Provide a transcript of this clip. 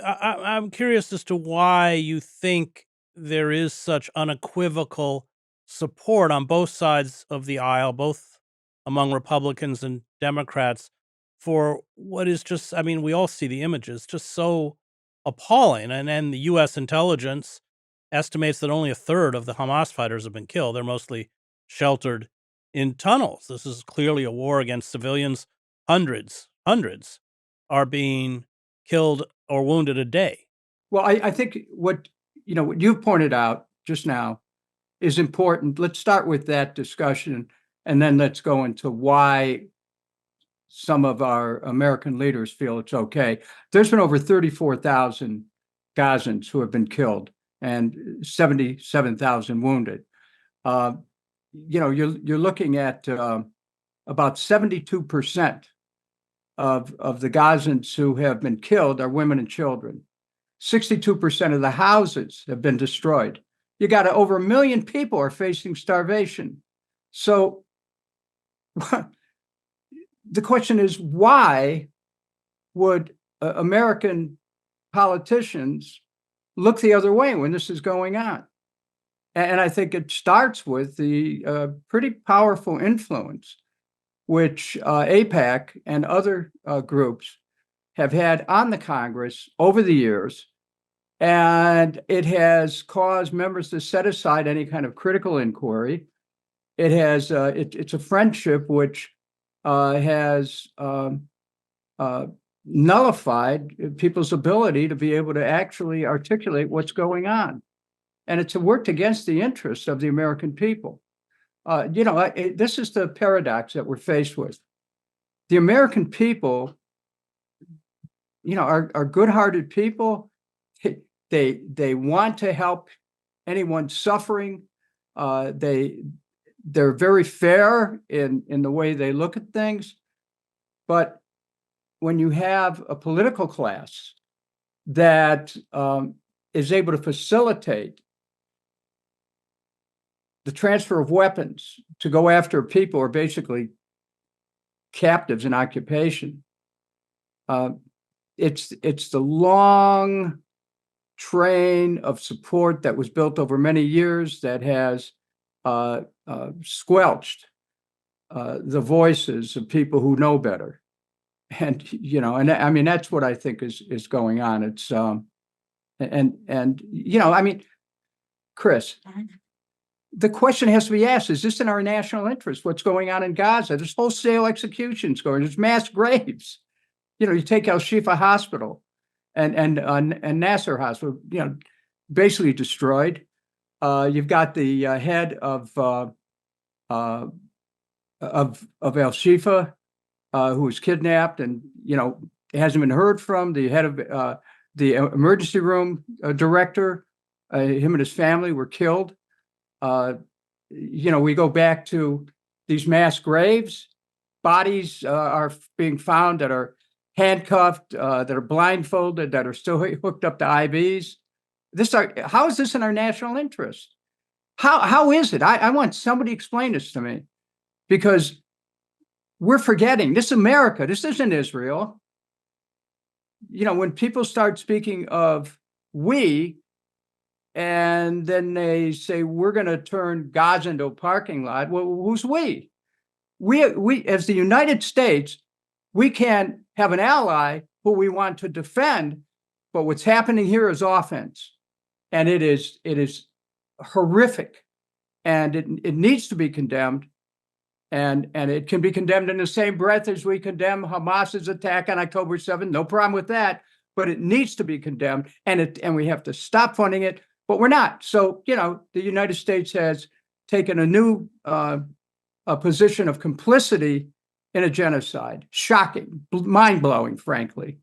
I'm curious as to why you think there is such unequivocal support on both sides of the aisle, both among Republicans and Democrats, for what is just, I mean, we all see the images, just so appalling. And then the U.S. intelligence estimates that only a third of the Hamas fighters have been killed. They're mostly sheltered in tunnels. This is clearly a war against civilians. Hundreds are being killed or wounded a day. Well, I think what you pointed out just now is important. Let's start with that discussion, and then let's go into why some of our American leaders feel it's okay. There's been over 34,000 Gazans who have been killed and 77,000 wounded. You're looking at about 72% of the Gazans who have been killed are women and children. 62% of the houses have been destroyed. You got over 1 million people are facing starvation. So the question is, why would American politicians look the other way when this is going on? And I think it starts with the pretty powerful influence which AIPAC and other groups have had on the Congress over the years. And it has caused members to set aside any kind of critical inquiry. It has it's a friendship which has nullified people's ability to be able to actually articulate what's going on. And it's worked against the interests of the American people. This is the paradox that we're faced with. The American people, are good-hearted people. They want to help anyone suffering. They're very fair in the way they look at things. But when you have a political class that is able to facilitate the transfer of weapons to go after people who are basically captives in occupation, it's the long train of support that was built over many years that has squelched the voices of people who know better. And I mean, that's what I think is going on. It's Chris, the question has to be asked: is this in our national interest? What's going on in Gaza? There's wholesale executions going. There's mass graves. You take Al Shifa Hospital and Nasser Hospital, basically destroyed. You've got the head of Al Shifa, who was kidnapped and hasn't been heard from. The head of the emergency room director, him and his family were killed. We go back to these mass graves. Bodies are being found that are handcuffed, that are blindfolded, that are still hooked up to IVs. How is this in our national interest? How is it? I want somebody to explain this to me, because we're forgetting this is America. This isn't Israel. When people start speaking of we, and then they say we're going to turn Gaza into a parking lot. Well, who's we? We as the United States, we can have an ally who we want to defend, but what's happening here is offense, and it is horrific, and it needs to be condemned, and it can be condemned in the same breath as we condemn Hamas's attack on October 7th. No problem with that, but it needs to be condemned, and we have to stop funding it. But we're not. So, the United States has taken a new position of complicity in a genocide. Shocking, mind-blowing, frankly.